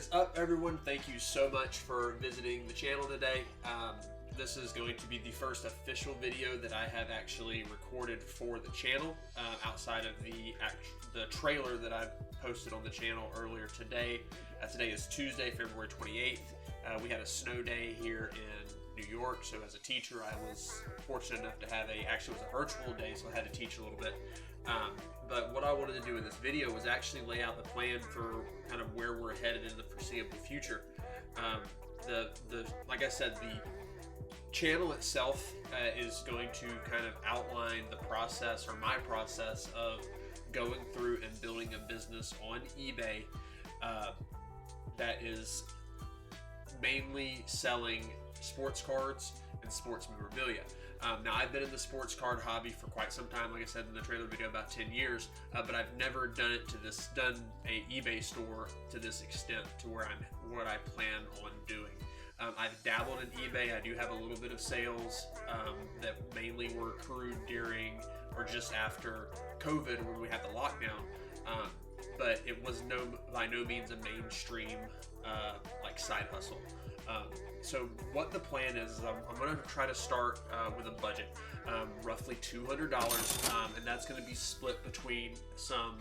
is up, everyone? Thank you so much for visiting the channel today. This is going to be the first official video that I have actually recorded for the channel, outside of the trailer that I posted on the channel earlier today. Today is Tuesday, February 28th. We had a snow day here in New York, so as a teacher I was fortunate enough to have actually it was a virtual day, so I had to teach a little bit. But what I wanted to do in this video was actually lay out the plan for kind of where we're headed in the foreseeable future. Like I said, the channel itself is going to kind of outline the process, or my process, of going through and building a business on eBay that is mainly selling sports cards and sports memorabilia. Now, I've been in the sports card hobby for quite some time, like I said in the trailer video, about 10 years, but I've never done a eBay store to this extent, to where what I plan on doing. I've dabbled in eBay. I do have a little bit of sales that mainly were accrued during or just after COVID, when we had the lockdown. But it was by no means a mainstream like side hustle. So what the plan is I'm going to try to start with a budget, roughly $200, and that's going to be split between some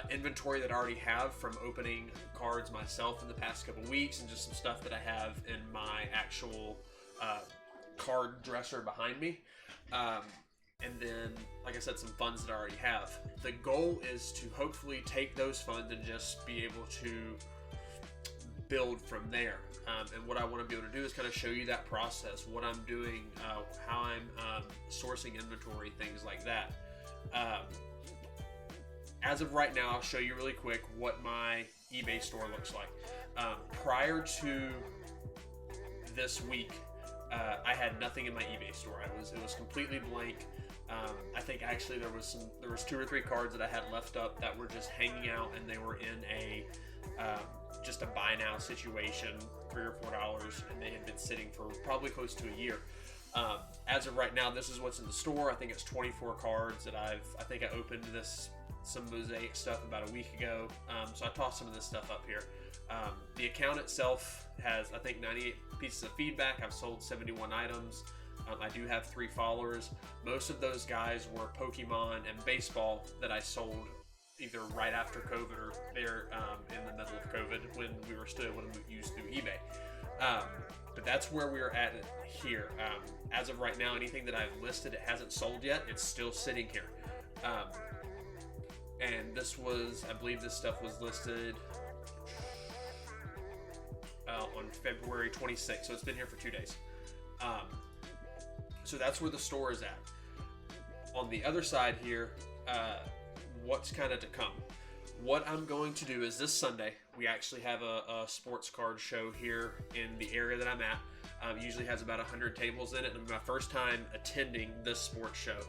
inventory that I already have from opening cards myself in the past couple weeks, and just some stuff that I have in my actual card dresser behind me. And then, like I said, some funds that I already have. The goal is to hopefully take those funds and just be able to build from there. And what I want to be able to do is kind of show you that process, what I'm doing, how I'm sourcing inventory, things like that. As of right now, I'll show you really quick what my eBay store looks like. Prior to this week, I had nothing in my eBay store. It was completely blank. I think actually there was 2 or 3 cards that I had left up that were just hanging out, and they were in a just a buy now situation, $3 or $4, and they had been sitting for probably close to a year. As of right now, this is what's in the store. I think it's 24 cards that I think I opened some mosaic stuff about a week ago. So I tossed some of this stuff up here. The account itself has, I think, 98 pieces of feedback. I've sold 71 items. I do have 3 followers. Most of those guys were Pokemon and baseball that I sold either right after COVID or there in the middle of COVID, when we were still able to use through eBay. But that's where we're at here. As of right now, anything that I've listed, it hasn't sold yet. It's still sitting here. And this was, I believe this stuff was listed on February 26th, so it's been here for 2 days. So that's where the store is at. On the other side here, what's kind of to come. What I'm going to do is, this Sunday, we actually have a sports card show here in the area that I'm at. Usually has about 100 tables in it, and it's my first time attending this sports show,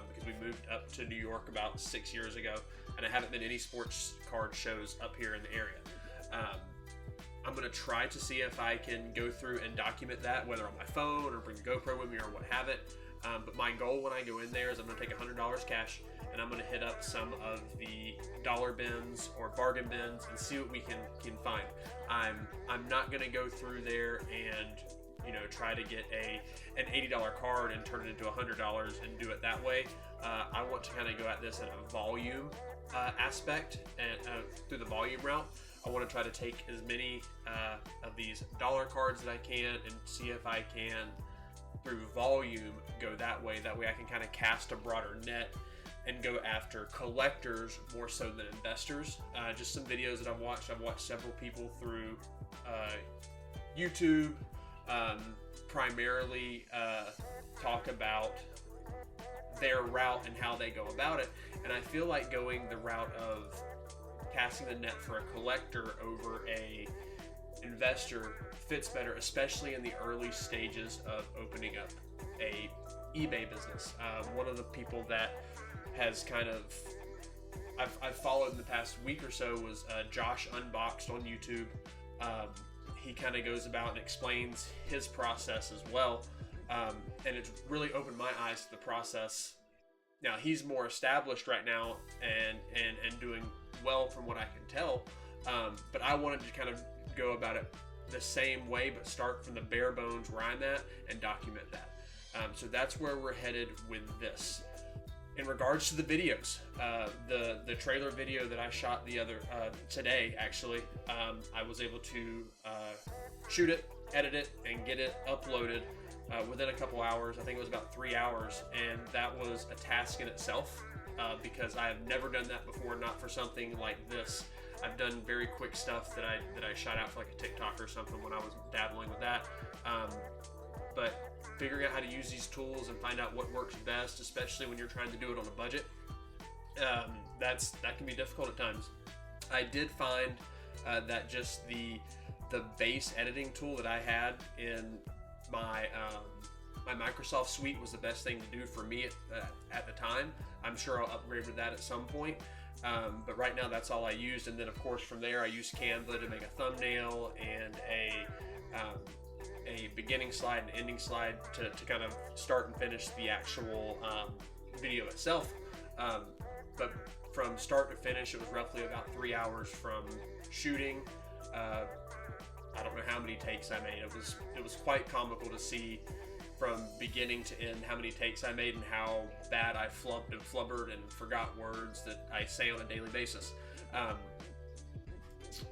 because we moved up to New York about 6 years ago, and I haven't been to any sports card shows up here in the area. I'm going to try to see if I can go through and document that, whether on my phone or bring a GoPro with me or what have it. But my goal when I go in there is I'm going to take $100 cash, and I'm going to hit up some of the dollar bins or bargain bins and see what we can find. I'm not going to go through there and try to get an $80 card and turn it into $100 and do it that way. I want to kind of go at this in a volume aspect, and through the volume route. I want to try to take as many of these dollar cards that I can, and see if I can, through volume, go that way. That way I can kind of cast a broader net and go after collectors more so than investors. Just some videos that I've watched. I've watched several people through YouTube primarily talk about their route and how they go about it. And I feel like going the route of casting the net for a collector over a investor fits better, especially in the early stages of opening up a eBay business. One of the people that has kind of I've followed in the past week or so was Josh Unboxed on YouTube. He kind of goes about and explains his process as well, and it's really opened my eyes to the process. Now, he's more established right now and doing well from what I can tell, but I wanted to kind of go about it the same way, but start from the bare bones where I'm at and document that. So that's where we're headed with this. In regards to the videos, the trailer video that I shot today, actually, I was able to shoot it, edit it, and get it uploaded within a couple hours. I think it was about 3 hours, and that was a task in itself because I have never done that before, not for something like this. I've done very quick stuff that I shot out for like a TikTok or something when I was dabbling with that. But figuring out how to use these tools and find out what works best, especially when you're trying to do it on a budget, that can be difficult at times. I did find that just the base editing tool that I had in my Microsoft suite was the best thing to do for me at the time. I'm sure I'll upgrade with that at some point. But right now that's all I used, and then of course from there I used Canva to make a thumbnail and a beginning slide and ending slide to kind of start and finish the actual video itself. But from start to finish, it was roughly about 3 hours from shooting. I don't know how many takes I made. It was quite comical to see from beginning to end how many takes I made and how bad I flubbed and flubbered and forgot words that I say on a daily basis.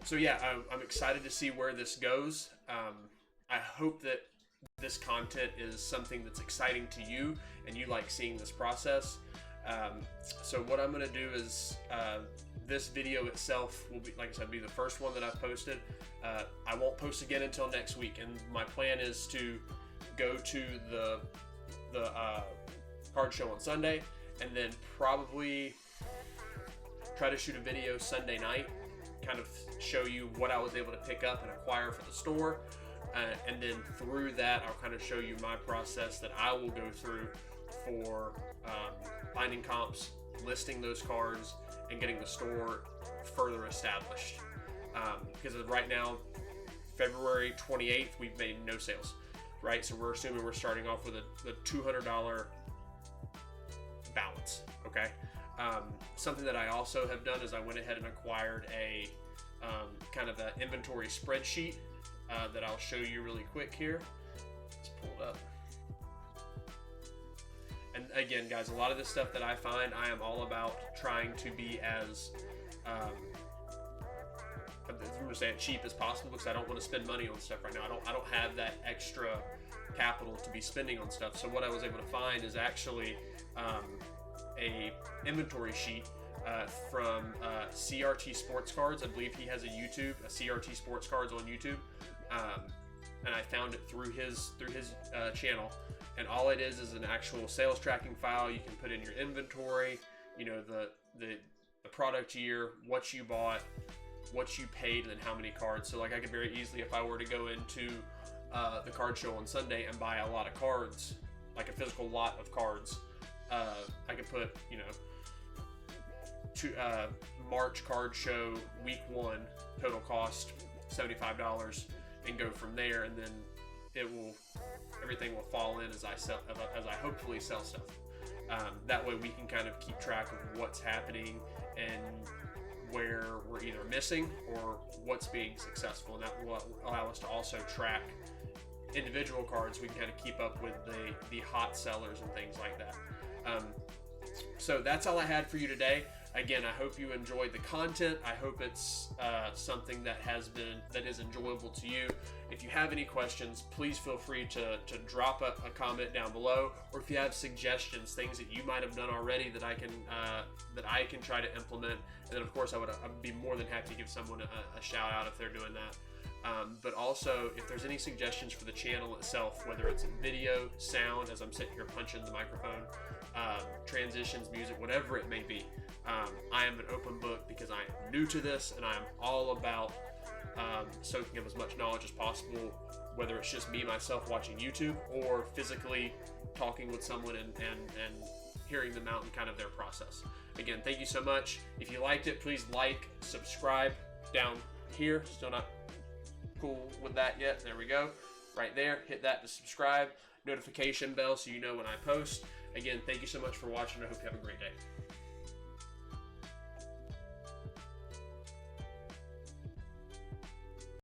So yeah, I'm excited to see where this goes. I hope that this content is something that's exciting to you and you like seeing this process. So what I'm going to do is this video itself will be, like I said, be the first one that I've posted. I won't post again until next week, and my plan is to go to the card show on Sunday, and then probably try to shoot a video Sunday night, kind of show you what I was able to pick up and acquire for the store. And then through that, I'll kind of show you my process that I will go through for finding comps, listing those cards, and getting the store further established. Because right now, February 28th, we've made no sales, right? So we're assuming we're starting off with a $200 balance, okay? Something that I also have done is I went ahead and acquired a kind of an inventory spreadsheet that I'll show you really quick here. Let's pull it up. And again, guys, a lot of this stuff that I find, I am all about trying to be as, I'm going to say it cheap as possible, because I don't want to spend money on stuff right now. I don't have that extra capital to be spending on stuff. So what I was able to find is actually a inventory sheet from CRT Sports Cards. I believe he has a CRT Sports Cards on YouTube. And I found it through his channel, and all it is an actual sales tracking file. You can put in your inventory, you know, the product year, what you bought, what you paid, and then how many cards. So like I could very easily, if I were to go into the card show on Sunday and buy a lot of cards, like a physical lot of cards, I could put, you know, March card show week 1 total cost $75, and go from there, and then everything will fall in as I hopefully sell stuff. That way we can kind of keep track of what's happening and where we're either missing or what's being successful, and that will allow us to also track individual cards. We can kind of keep up with the hot sellers and things like that. So that's all I had for you today. Again, I hope you enjoyed the content. I hope it's something that is enjoyable to you. If you have any questions, please feel free to drop a comment down below, or if you have suggestions, things that you might have done already that I can try to implement. And then of course I'd be more than happy to give someone a shout out if they're doing that. But also, if there's any suggestions for the channel itself, whether it's video, sound, as I'm sitting here punching the microphone, transitions, music, whatever it may be, I am an open book, because I am new to this, and I am all about soaking up as much knowledge as possible, whether it's just me, myself, watching YouTube, or physically talking with someone and hearing them out and kind of their process. Again, thank you so much. If you liked it, please like, subscribe down here. Still not cool with that yet. There we go. Right there. Hit that to subscribe. Notification bell so you know when I post. Again, thank you so much for watching. I hope you have a great day.